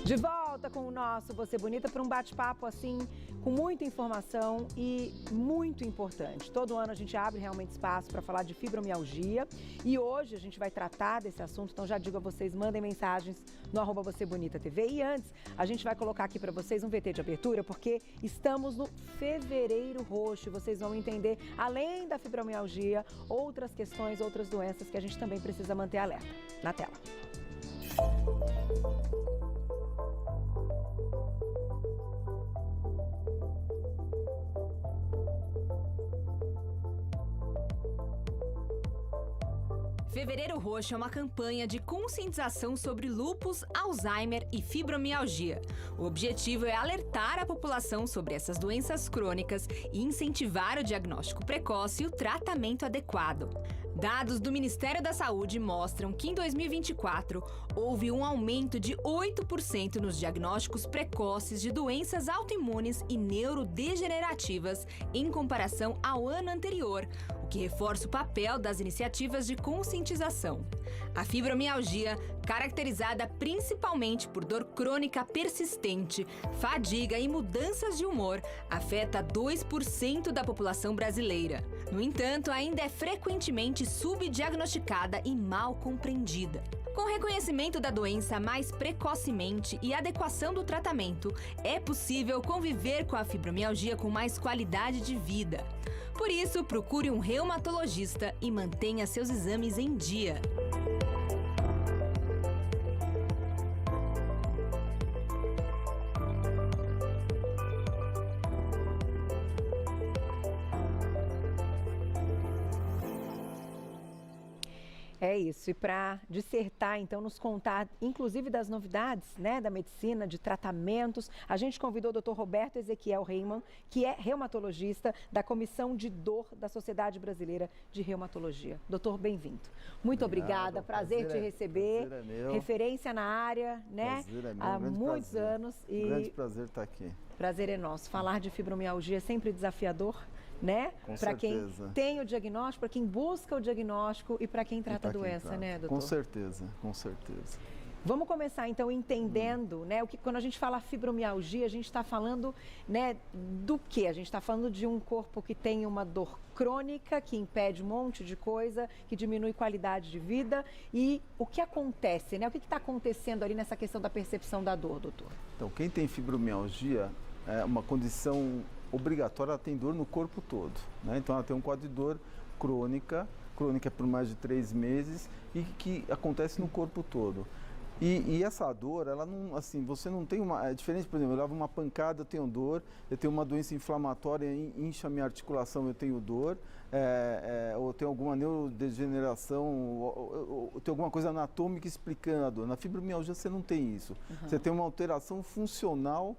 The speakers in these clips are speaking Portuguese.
De volta com o nosso Você Bonita para um bate-papo assim, com muita informação e muito importante. Todo ano a gente abre realmente espaço para falar de fibromialgia e hoje a gente vai tratar desse assunto, então já digo a vocês, mandem mensagens no @VocêBonitaTV. E antes, a gente vai colocar aqui para vocês um VT de abertura, porque estamos no Fevereiro Roxo. Vocês vão entender, além da fibromialgia, outras questões, outras doenças que a gente também precisa manter alerta. Na tela. Fevereiro Roxo é uma campanha de conscientização sobre lúpus, Alzheimer e fibromialgia. O objetivo é alertar a população sobre essas doenças crônicas e incentivar o diagnóstico precoce e o tratamento adequado. Dados do Ministério da Saúde mostram que em 2024 houve um aumento de 8% nos diagnósticos precoces de doenças autoimunes e neurodegenerativas em comparação ao ano anterior, o que reforça o papel das iniciativas de conscientização. A fibromialgia, caracterizada principalmente por dor crônica persistente, fadiga e mudanças de humor, afeta 2% da população brasileira. No entanto, ainda é frequentemente subdiagnosticada e mal compreendida. Com reconhecimento da doença mais precocemente e adequação do tratamento, é possível conviver com a fibromialgia com mais qualidade de vida. Por isso, procure um reumatologista e mantenha seus exames em dia. É isso, e para dissertar, então, nos contar, inclusive das novidades, né, da medicina, de tratamentos, a gente convidou o Dr. Roberto Ezequiel Reimann, que é reumatologista da Comissão de Dor da Sociedade Brasileira de Reumatologia. Doutor, bem-vindo. Muito obrigada, prazer te receber. Prazer é meu. Referência na área, né, Prazer é meu, há muitos prazer. anos. E Grande prazer estar aqui. Prazer é nosso. Falar de fibromialgia é sempre desafiador, né? Para quem tem o diagnóstico, para quem busca o diagnóstico e para quem trata a doença, né, doutor? Com certeza, com certeza. Vamos começar então entendendo, né, o que quando a gente fala fibromialgia, a gente está falando, né, do que? A gente está falando de um corpo que tem uma dor crônica, que impede um monte de coisa, que diminui qualidade de vida. E o que acontece, né? O que está acontecendo ali nessa questão da percepção da dor, doutor? Então, quem tem fibromialgia é uma condição obrigatória, ela tem dor no corpo todo, né? Então, ela tem um quadro de dor crônica por mais de 3 meses e que acontece no corpo todo. E essa dor, ela não, assim, você não tem uma... É diferente, por exemplo, eu levo uma pancada, eu tenho dor, eu tenho uma doença inflamatória, incha a minha articulação, eu tenho dor, ou tenho alguma neurodegeneração, ou tenho alguma coisa anatômica explicando a dor. Na fibromialgia você não tem isso. Uhum. Você tem uma alteração funcional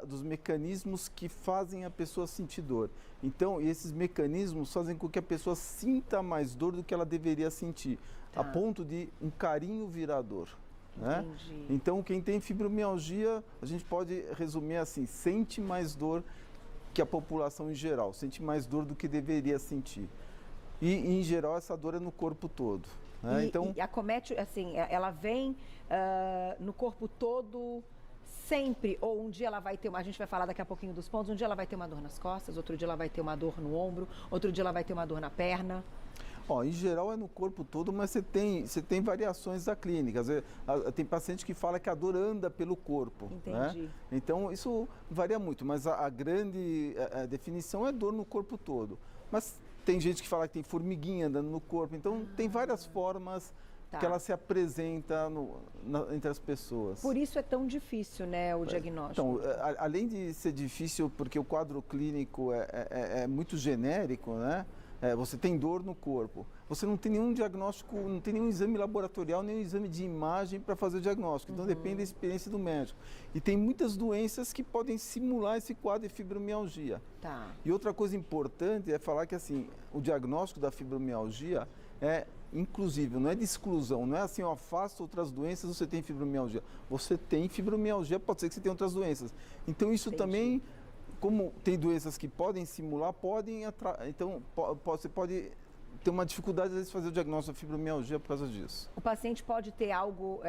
dos mecanismos que fazem a pessoa sentir dor. Então, esses mecanismos fazem com que a pessoa sinta mais dor do que ela deveria sentir, a ponto de um carinho virar dor. Né? Então, quem tem fibromialgia, a gente pode resumir assim, sente mais dor que a população em geral, sente mais dor do que deveria sentir. E, em geral, essa dor é no corpo todo. Né? Então, e acomete, assim, ela vem no corpo todo sempre, ou um dia ela vai ter, a gente vai falar daqui a pouquinho dos pontos, um dia ela vai ter uma dor nas costas, outro dia ela vai ter uma dor no ombro, outro dia ela vai ter uma dor na perna. Em geral é no corpo todo, mas você tem variações da clínica. Tem paciente que fala que a dor anda pelo corpo. Entendi. Né? Então isso varia muito, mas a grande definição é dor no corpo todo. Mas tem gente que fala que tem formiguinha andando no corpo, então tem várias formas que ela se apresenta entre as pessoas. Por isso é tão difícil, né, o diagnóstico? Então, além de ser difícil porque o quadro clínico é muito genérico, né? Você tem dor no corpo, você não tem nenhum diagnóstico, não tem nenhum exame laboratorial, nenhum exame de imagem para fazer o diagnóstico. Então, depende da experiência do médico. E tem muitas doenças que podem simular esse quadro de fibromialgia. E outra coisa importante é falar que, assim, o diagnóstico da fibromialgia é inclusive, não é de exclusão, não é assim, afasta outras doenças, você tem fibromialgia. Você tem fibromialgia, pode ser que você tenha outras doenças. Então, isso também, como tem doenças que podem simular, então você pode ter uma dificuldade, às vezes, de fazer o diagnóstico da fibromialgia por causa disso. O paciente pode ter algo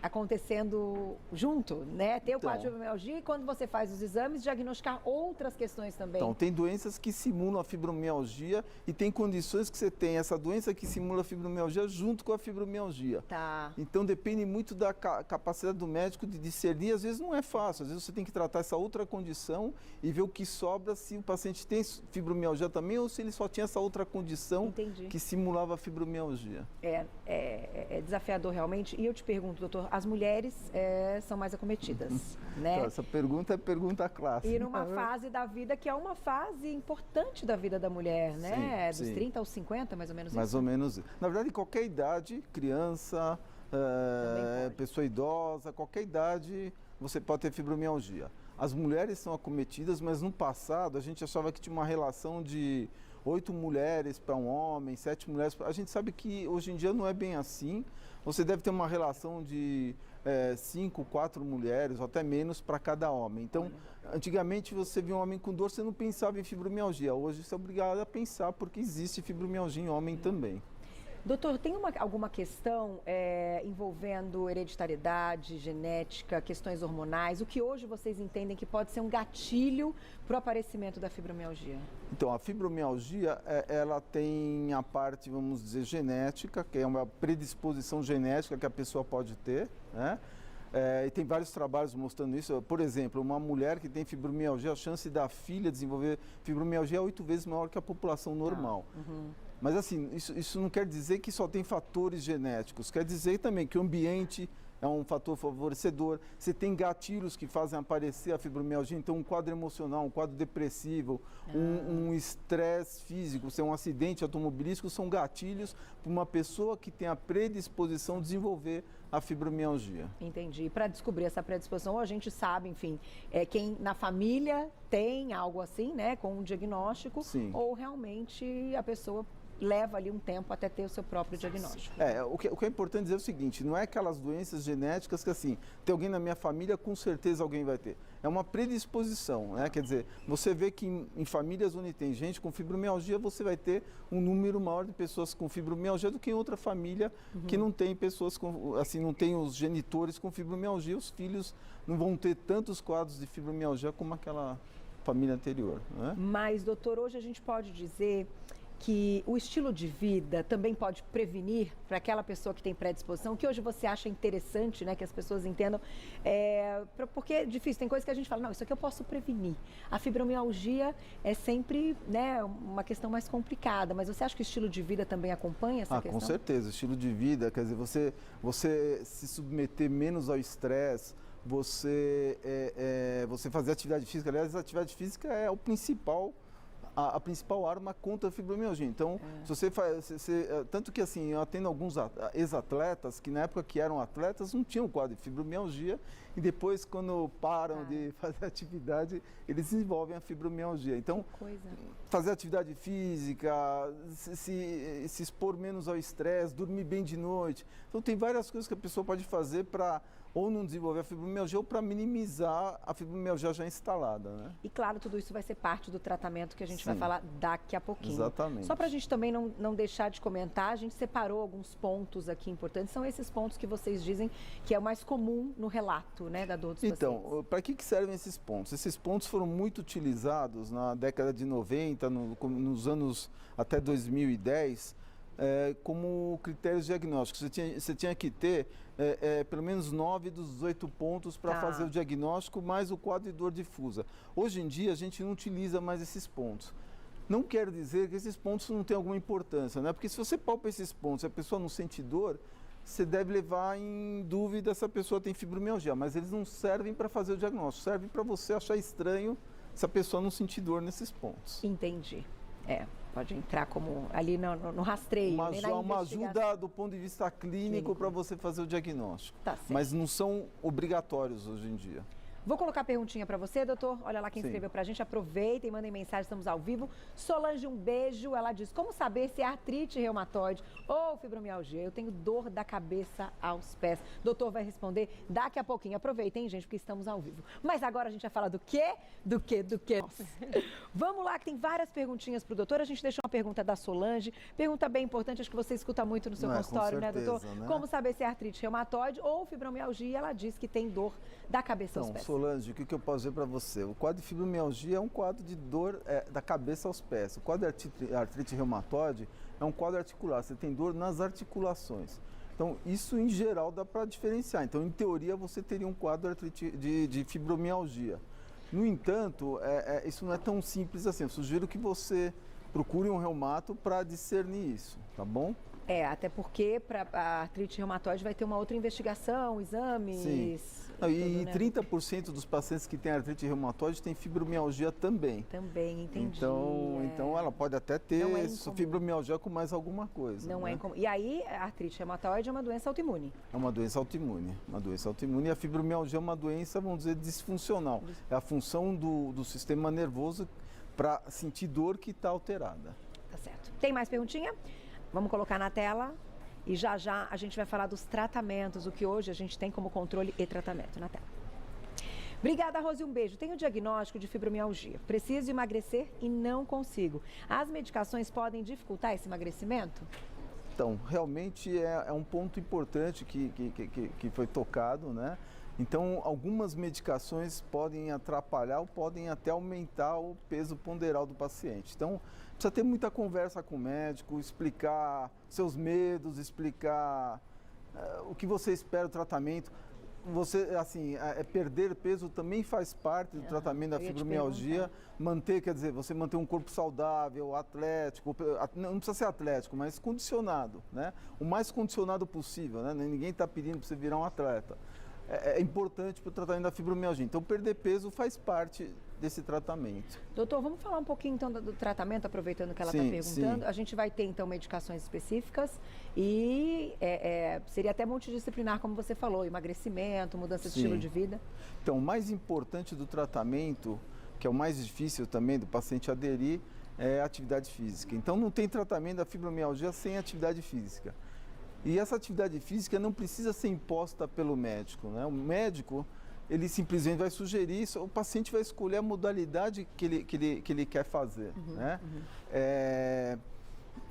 acontecendo junto, né? Ter o Então. quadro de fibromialgia e quando você faz os exames, diagnosticar outras questões também. Então, tem doenças que simulam a fibromialgia e tem condições que você tem essa doença que simula a fibromialgia junto com a fibromialgia. Tá. Então, depende muito da capacidade do médico de discernir. Às vezes não é fácil, às vezes você tem que tratar essa outra condição e ver o que sobra, se o paciente tem fibromialgia também ou se ele só tinha essa outra condição Entendi. que simulava a fibromialgia. É desafiador realmente. E eu te pergunto, doutor, as mulheres são mais acometidas, né? Então, essa pergunta é pergunta clássica. E numa fase da vida que é uma fase importante da vida da mulher, né? Sim, Dos sim. 30 aos 50, mais ou menos Mais isso. ou menos. Na verdade, em qualquer idade, criança, pode. pessoa idosa, qualquer idade, você pode ter fibromialgia. As mulheres são acometidas, mas no passado a gente achava que tinha uma relação de 8 mulheres para um homem, 7 mulheres. A gente sabe que hoje em dia não é bem assim. Você deve ter uma relação de 5, 4 mulheres, ou até menos, para cada homem. Então, antigamente você via um homem com dor, você não pensava em fibromialgia. Hoje você é obrigado a pensar, porque existe fibromialgia em homem também. Doutor, tem alguma questão envolvendo hereditariedade, genética, questões hormonais? O que hoje vocês entendem que pode ser um gatilho para o aparecimento da fibromialgia? Então, a fibromialgia, ela tem a parte, vamos dizer, genética, que é uma predisposição genética que a pessoa pode ter, né? E tem vários trabalhos mostrando isso. Por exemplo, uma mulher que tem fibromialgia, a chance da filha desenvolver fibromialgia é 8 vezes maior que a população normal. Mas assim, isso não quer dizer que só tem fatores genéticos, quer dizer também que o ambiente é um fator favorecedor, você tem gatilhos que fazem aparecer a fibromialgia, então um quadro emocional, um quadro depressivo, um estresse físico, um acidente automobilístico, são gatilhos para uma pessoa que tem a predisposição a desenvolver a fibromialgia. Entendi. E para descobrir essa predisposição, a gente sabe, enfim, quem na família tem algo assim, né, com um diagnóstico, Sim. ou realmente a pessoa leva ali um tempo até ter o seu próprio diagnóstico. O que é importante dizer é o seguinte, não é aquelas doenças genéticas que assim, tem alguém na minha família, com certeza alguém vai ter. É uma predisposição, né? Quer dizer, você vê que em famílias onde tem gente com fibromialgia, você vai ter um número maior de pessoas com fibromialgia do que em outra família que não tem pessoas com, assim, não tem os genitores com fibromialgia, os filhos não vão ter tantos quadros de fibromialgia como aquela família anterior, né? Mas, doutor, hoje a gente pode dizer que o estilo de vida também pode prevenir para aquela pessoa que tem predisposição, que hoje você acha interessante, né, que as pessoas entendam, porque é difícil, tem coisas que a gente fala, não, isso aqui eu posso prevenir. A fibromialgia é sempre, né, uma questão mais complicada, mas você acha que o estilo de vida também acompanha essa questão? Com certeza, estilo de vida, quer dizer, você se submeter menos ao estresse, você fazer atividade física, aliás, a atividade física é o principal, a principal arma contra a fibromialgia. Então, se você faz, tanto que assim, eu atendo alguns ex-atletas que na época que eram atletas não tinham quadro de fibromialgia e depois quando param de fazer atividade, eles desenvolvem a fibromialgia. Então, fazer atividade física, se expor menos ao estresse, dormir bem de noite. Então, tem várias coisas que a pessoa pode fazer para ou não desenvolver a fibromialgia ou para minimizar a fibromialgia já instalada, né? E claro, tudo isso vai ser parte do tratamento que a gente vai falar daqui a pouquinho. Exatamente. Só para a gente também não deixar de comentar, a gente separou alguns pontos aqui importantes, são esses pontos que vocês dizem que é o mais comum no relato, né, da dor dos pacientes. Então, para que servem esses pontos? Esses pontos foram muito utilizados na década de 90, nos anos até 2010, como critérios diagnósticos. Você tinha que ter pelo menos 9 dos 18 pontos para fazer o diagnóstico, mais o quadro de dor difusa. Hoje em dia, a gente não utiliza mais esses pontos. Não quer dizer que esses pontos não têm alguma importância, né? Porque se você palpa esses pontos e a pessoa não sente dor, você deve levar em dúvida se a pessoa tem fibromialgia, mas eles não servem para fazer o diagnóstico, servem para você achar estranho se a pessoa não sentir dor nesses pontos. Entendi. Pode entrar como ali no rastreio, uma ajuda do ponto de vista clínico para você fazer o diagnóstico. Tá certo. Mas não são obrigatórios hoje em dia. Vou colocar a perguntinha para você, doutor. Olha lá quem escreveu para a gente. Aproveitem, mandem mensagem, estamos ao vivo. Solange, um beijo. Ela diz, como saber se é artrite reumatoide ou fibromialgia? Eu tenho dor da cabeça aos pés. Doutor vai responder daqui a pouquinho. Aproveitem, gente, porque estamos ao vivo. Mas agora a gente vai falar do quê? Do quê? Vamos lá, que tem várias perguntinhas para o doutor. A gente deixou uma pergunta da Solange. Pergunta bem importante, acho que você escuta muito no seu consultório, com certeza, né, doutor? Né? Como saber se é artrite reumatoide ou fibromialgia? Ela diz que tem dor da cabeça aos pés. Solange, o que eu posso dizer para você? O quadro de fibromialgia é um quadro de dor da cabeça aos pés. O quadro de artrite reumatoide é um quadro articular. Você tem dor nas articulações. Então, isso em geral dá para diferenciar. Então, em teoria, você teria um quadro de fibromialgia. No entanto, isso não é tão simples assim. Eu sugiro que você procure um reumato para discernir isso, tá bom? Até porque para a artrite reumatoide vai ter uma outra investigação, exames. Sim. Tudo, e né? 30% dos pacientes que têm artrite reumatoide têm fibromialgia também. Também, entendi. Então ela pode até ter fibromialgia com mais alguma coisa. Não né? é incomum. E aí, a artrite reumatoide é uma doença autoimune. É uma doença autoimune. E a fibromialgia é uma doença, vamos dizer, disfuncional. É a função do sistema nervoso para sentir dor que está alterada. Tá certo. Tem mais perguntinha? Vamos colocar na tela e já a gente vai falar dos tratamentos, o que hoje a gente tem como controle e tratamento na tela. Obrigada, Rose, um beijo. Tenho diagnóstico de fibromialgia. Preciso emagrecer e não consigo. As medicações podem dificultar esse emagrecimento? Então, realmente é um ponto importante que foi tocado, né? Então, algumas medicações podem atrapalhar ou podem até aumentar o peso ponderal do paciente. Então, precisa ter muita conversa com o médico, explicar seus medos, explicar o que você espera do tratamento. Você, assim, perder peso também faz parte do tratamento da fibromialgia. Você manter um corpo saudável, atlético, não precisa ser atlético, mas condicionado, né? O mais condicionado possível, né? Ninguém está pedindo para você virar um atleta. É importante para o tratamento da fibromialgia. Então, perder peso faz parte desse tratamento. Doutor, vamos falar um pouquinho então do tratamento, aproveitando que ela está perguntando. Sim. A gente vai ter então medicações específicas e seria até multidisciplinar, como você falou, emagrecimento, mudança de estilo de vida. Então, o mais importante do tratamento, que é o mais difícil também do paciente aderir, é a atividade física. Então, não tem tratamento da fibromialgia sem atividade física. E essa atividade física não precisa ser imposta pelo médico, né? O médico, ele simplesmente vai sugerir isso, o paciente vai escolher a modalidade que ele quer fazer, né?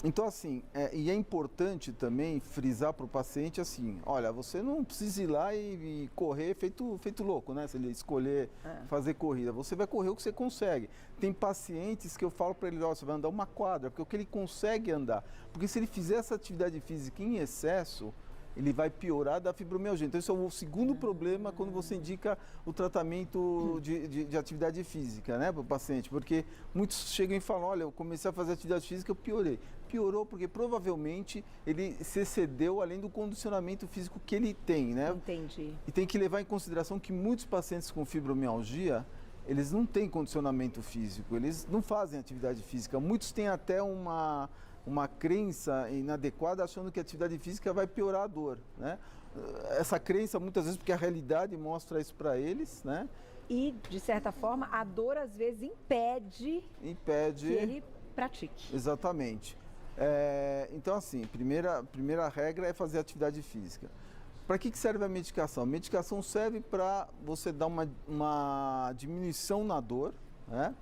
Então, assim, e é importante também frisar para o paciente assim, olha, você não precisa ir lá e correr feito louco, né? Se ele escolher fazer corrida, você vai correr o que você consegue. Tem pacientes que eu falo para ele, ó, você vai andar uma quadra, porque é o que ele consegue andar. Porque se ele fizer essa atividade física em excesso, ele vai piorar da fibromialgia. Então, esse é o segundo problema quando você indica o tratamento de atividade física, né, para o paciente. Porque muitos chegam e falam, olha, eu comecei a fazer atividade física, eu piorei. Piorou porque provavelmente ele se excedeu além do condicionamento físico que ele tem, né? Entendi. E tem que levar em consideração que muitos pacientes com fibromialgia, eles não têm condicionamento físico, eles não fazem atividade física. Muitos têm até uma crença inadequada achando que a atividade física vai piorar a dor, né? Essa crença muitas vezes porque a realidade mostra isso para eles, né? E, de certa forma, a dor às vezes impede que ele pratique. Exatamente. Então, assim, primeira regra é fazer atividade física. Para que serve a medicação? A medicação serve para você dar uma diminuição na dor, né?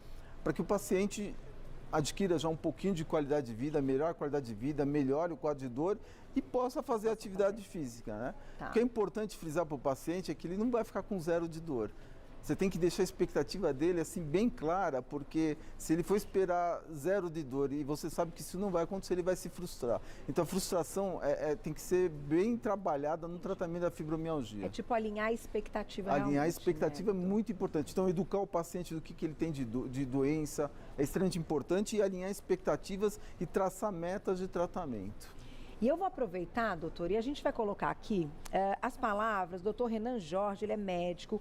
Para que o paciente adquira já um pouquinho de qualidade de vida, melhor qualidade de vida, melhore o quadro de dor e possa fazer atividade física, né? Tá. O que é importante frisar para o paciente é que ele não vai ficar com zero de dor. Você tem que deixar a expectativa dele assim bem clara, porque se ele for esperar zero de dor e você sabe que isso não vai acontecer, ele vai se frustrar. Então a frustração tem que ser bem trabalhada no tratamento da fibromialgia. É tipo alinhar a expectativa. Alinhar a expectativa é muito importante. Então educar o paciente do que ele tem de doença é extremamente importante e alinhar expectativas e traçar metas de tratamento. E eu vou aproveitar, doutor, e a gente vai colocar aqui as palavras, doutor Renan Jorge, ele é médico,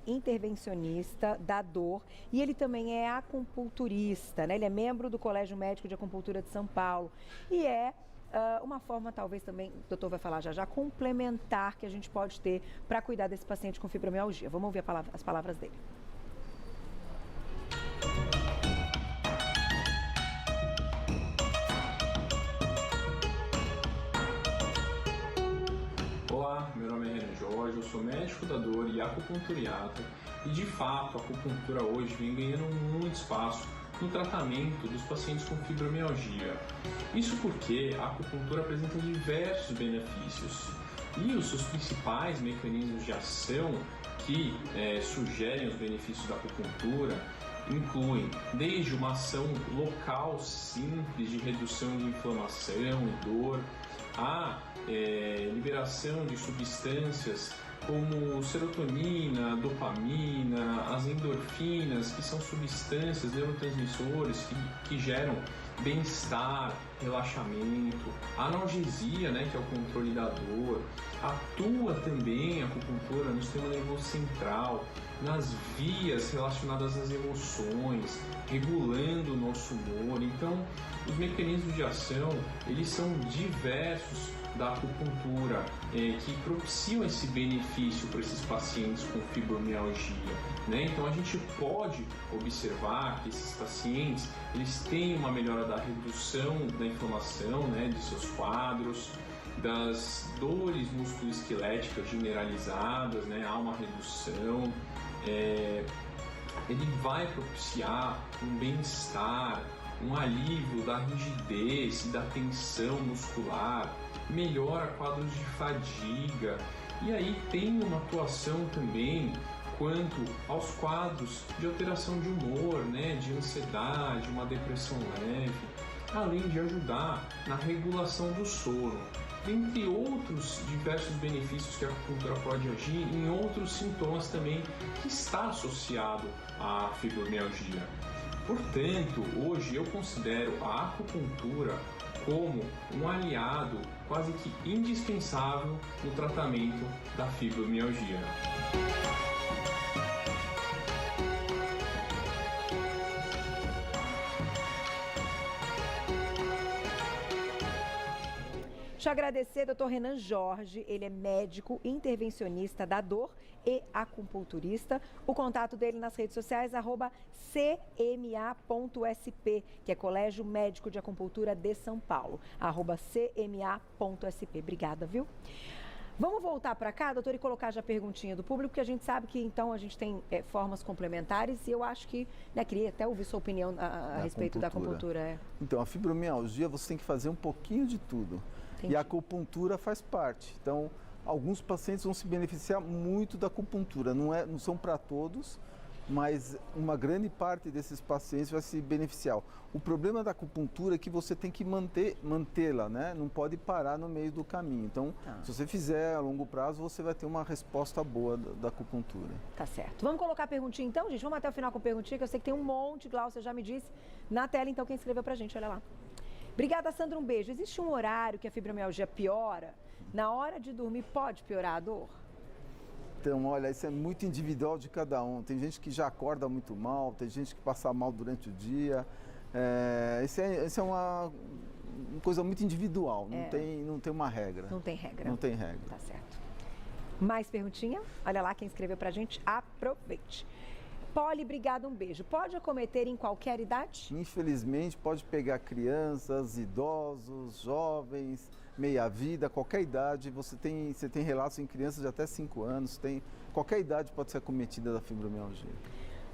intervencionista da dor e ele também é acupunturista, né? Ele é membro do Colégio Médico de Acupuntura de São Paulo e é uma forma talvez também, o doutor vai falar já, complementar que a gente pode ter para cuidar desse paciente com fibromialgia. Vamos ouvir as palavras dele. Olá, meu nome é Renan Jorge, eu sou médico da dor e acupunturiatra e de fato a acupuntura hoje vem ganhando muito espaço no tratamento dos pacientes com fibromialgia. Isso porque a acupuntura apresenta diversos benefícios e os seus principais mecanismos de ação que sugerem os benefícios da acupuntura incluem desde uma ação local simples de redução de inflamação e dor, a liberação de substâncias como serotonina, dopamina, as endorfinas, que são substâncias, neurotransmissores que geram bem-estar, relaxamento, a analgesia, que é o controle da dor, atua também a acupuntura no sistema nervoso central, nas vias relacionadas às emoções, regulando o nosso humor. Então, os mecanismos de ação, eles são diversos da acupuntura, que propiciam esse benefício para esses pacientes com fibromialgia, Então a gente pode observar que esses pacientes, eles têm uma melhora da redução da inflamação, de seus quadros, das dores musculoesqueléticas generalizadas, há uma redução, ele vai propiciar um bem-estar, um alívio da rigidez e da tensão muscular, melhora quadros de fadiga, e aí tem uma atuação também quanto aos quadros de alteração de humor, de ansiedade, uma depressão leve, além de ajudar na regulação do sono, dentre outros diversos benefícios que a acupuntura pode agir em outros sintomas também que está associado à fibromialgia. Portanto, hoje eu considero a acupuntura como um aliado quase que indispensável no tratamento da fibromialgia. Deixa eu agradecer, doutor Renan Jorge, ele é médico intervencionista da dor e acupunturista. O contato dele nas redes sociais, @cma.sp, que é Colégio Médico de Acupuntura de São Paulo, @cma.sp. Obrigada, viu? Vamos voltar para cá, doutor, e colocar já a perguntinha do público, porque a gente sabe que então a gente tem formas complementares e eu acho que, queria até ouvir sua opinião a respeito da acupuntura. Então, a fibromialgia você tem que fazer um pouquinho de tudo. Entendi. E a acupuntura faz parte. Então, alguns pacientes vão se beneficiar muito da acupuntura. Não são para todos, mas uma grande parte desses pacientes vai se beneficiar. O problema da acupuntura é que você tem que mantê-la, Não pode parar no meio do caminho. Então, se você fizer a longo prazo, você vai ter uma resposta boa da acupuntura. Tá certo. Vamos colocar a perguntinha então, gente? Vamos até o final com a perguntinha, que eu sei que tem um monte, Glaucia já me disse. Na tela, então, quem escreveu pra gente, olha lá. Obrigada, Sandra, um beijo. Existe um horário que a fibromialgia piora? Na hora de dormir pode piorar a dor? Então, olha, isso é muito individual de cada um. Tem gente que já acorda muito mal, tem gente que passa mal durante o dia. Isso é uma coisa muito individual, não tem uma regra. Não tem regra. Não tem regra. Tá certo. Mais perguntinha? Olha lá quem escreveu pra gente, aproveite. Poli, obrigada, um beijo. Pode acometer em qualquer idade? Infelizmente, pode pegar crianças, idosos, jovens, meia-vida, qualquer idade. Você tem relatos em crianças de até 5 anos, qualquer idade pode ser acometida da fibromialgia.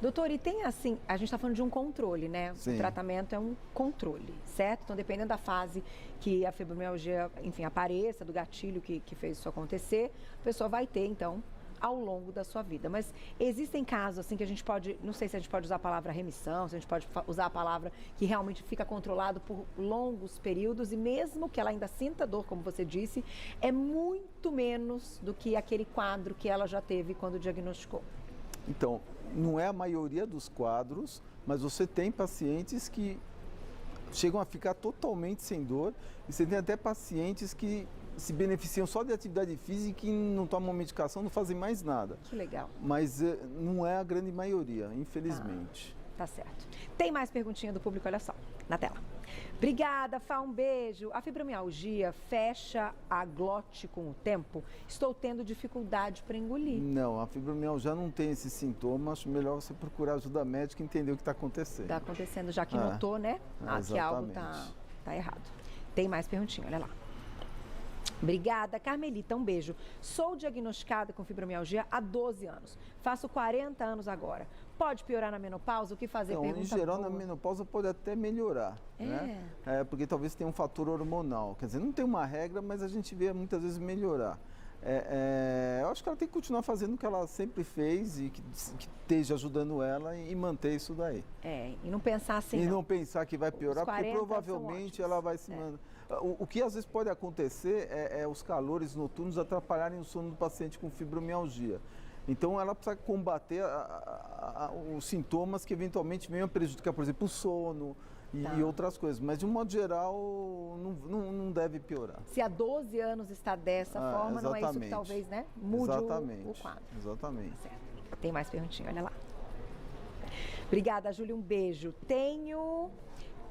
Doutor, e tem assim, a gente está falando de um controle, Sim. O tratamento é um controle, certo? Então, dependendo da fase que a fibromialgia, apareça, do gatilho que fez isso acontecer, a pessoa vai ter, então, ao longo da sua vida. Mas existem casos assim que a gente pode, não sei se a gente pode usar a palavra remissão, se a gente pode usar a palavra que realmente fica controlado por longos períodos e mesmo que ela ainda sinta dor, como você disse, é muito menos do que aquele quadro que ela já teve quando diagnosticou. Então, não é a maioria dos quadros, mas você tem pacientes que chegam a ficar totalmente sem dor e você tem até pacientes que se beneficiam só de atividade física e não tomam medicação, não fazem mais nada. Que legal. Mas não é a grande maioria, infelizmente. Tá certo. Tem mais perguntinha do público, olha só, na tela. Obrigada, Fá, um beijo. A fibromialgia fecha a glote com o tempo? Estou tendo dificuldade para engolir. Não, a fibromialgia não tem esses sintomas. Acho melhor você procurar ajuda médica e entender o que está acontecendo. Está acontecendo, já que notou, né? Que algo tá errado. Tem mais perguntinha, olha lá. Obrigada, Carmelita, um beijo. Sou diagnosticada com fibromialgia há 12 anos. Faço 40 anos agora. Pode piorar na menopausa? O que fazer? Então, em geral, na menopausa pode até melhorar, né? Porque talvez tenha um fator hormonal. Quer dizer, não tem uma regra, mas a gente vê muitas vezes melhorar. Eu acho que ela tem que continuar fazendo o que ela sempre fez e que esteja ajudando ela e manter isso daí. E não pensar assim. E não pensar que vai piorar, porque provavelmente ela vai se mandar. O que às vezes pode acontecer é os calores noturnos atrapalharem o sono do paciente com fibromialgia. Então ela precisa combater os sintomas que eventualmente venham a prejudicar, por exemplo, o sono e outras coisas. Mas de um modo geral não deve piorar. Se há 12 anos está dessa forma, não é isso que talvez mude o quadro. Exatamente. Certo. Tem mais perguntinha, olha lá. Obrigada, Júlia, um beijo. Tenho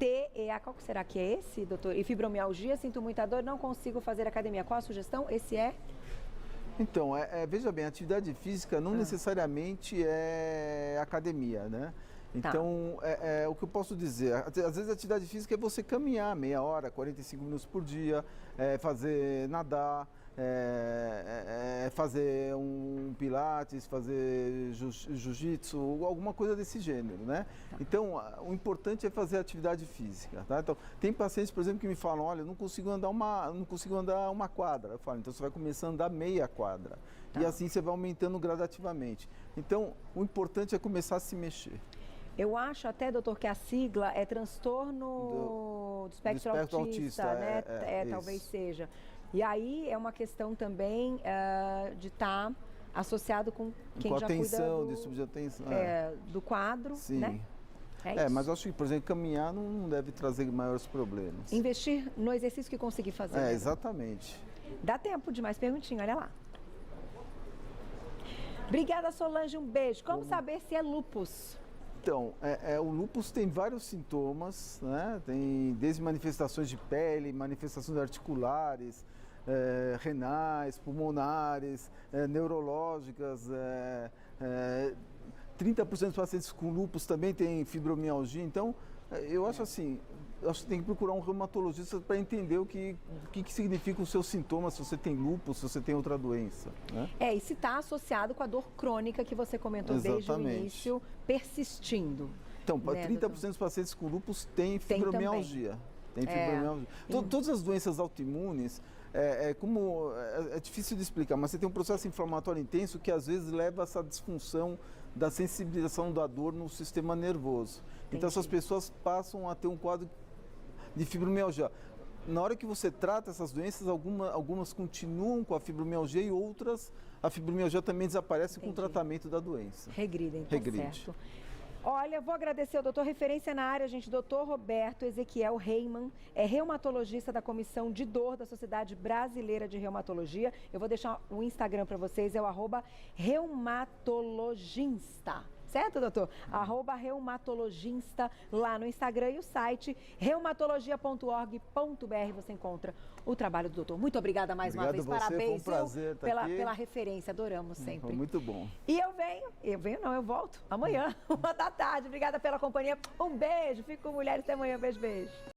TEA, qual será que é esse, doutor? E fibromialgia, sinto muita dor, não consigo fazer academia. Qual a sugestão? Esse é? Então, veja bem, a atividade física não necessariamente é academia, né? Então, o que eu posso dizer, às vezes a atividade física é você caminhar meia hora, 45 minutos por dia, fazer nadar, fazer um pilates, fazer jiu-jitsu, alguma coisa desse gênero, né? Então, o importante é fazer atividade física, tá? Então, tem pacientes, por exemplo, que me falam, olha, eu não consigo andar uma quadra. Eu falo, então você vai começar a andar meia quadra. E assim você vai aumentando gradativamente. Então, o importante é começar a se mexer. Eu acho até, doutor, que a sigla é transtorno do espectro autista, né? Talvez seja. E aí é uma questão também de estar associado com quem já atenção, de subatenção. Do quadro, sim, né? Mas eu acho que, por exemplo, caminhar não deve trazer maiores problemas. Investir no exercício que conseguir fazer. Exatamente. Dá tempo de mais perguntinha, olha lá. Obrigada, Solange, um beijo. Como saber se é lúpus? Então, o lúpus tem vários sintomas, né? Tem desde manifestações de pele, manifestações articulares, renais, pulmonares, neurológicas. 30% dos pacientes com lúpus também têm fibromialgia. Então, eu acho assim, que tem que procurar um reumatologista para entender o que significam os seus sintomas, se você tem lúpus, se você tem outra doença. Né? E se está associado com a dor crônica que você comentou desde o início, persistindo. Então, 30% dos pacientes com lúpus têm fibromialgia. Tem fibromialgia. Todas as doenças autoimunes, é difícil de explicar, mas você tem um processo inflamatório intenso que às vezes leva a essa disfunção da sensibilização da dor no sistema nervoso. Entendi. Então essas pessoas passam a ter um quadro de fibromialgia. Na hora que você trata essas doenças, algumas continuam com a fibromialgia e outras, a fibromialgia também desaparece com o tratamento da doença. Regride. Certo. Olha, vou agradecer ao doutor referência na área, gente, doutor Roberto Ezequiel Reimann, é reumatologista da Comissão de Dor da Sociedade Brasileira de Reumatologia. Eu vou deixar o Instagram para vocês, é o @reumatologista. Certo, doutor? @reumatologista lá no Instagram e o site reumatologia.org.br você encontra o trabalho do doutor. Muito obrigada mais uma vez. Parabéns, foi um prazer estar aqui. Pela referência, adoramos sempre. Foi muito bom. E eu volto amanhã, 1h da tarde. Obrigada pela companhia. Um beijo, fico com mulheres até amanhã. Beijo.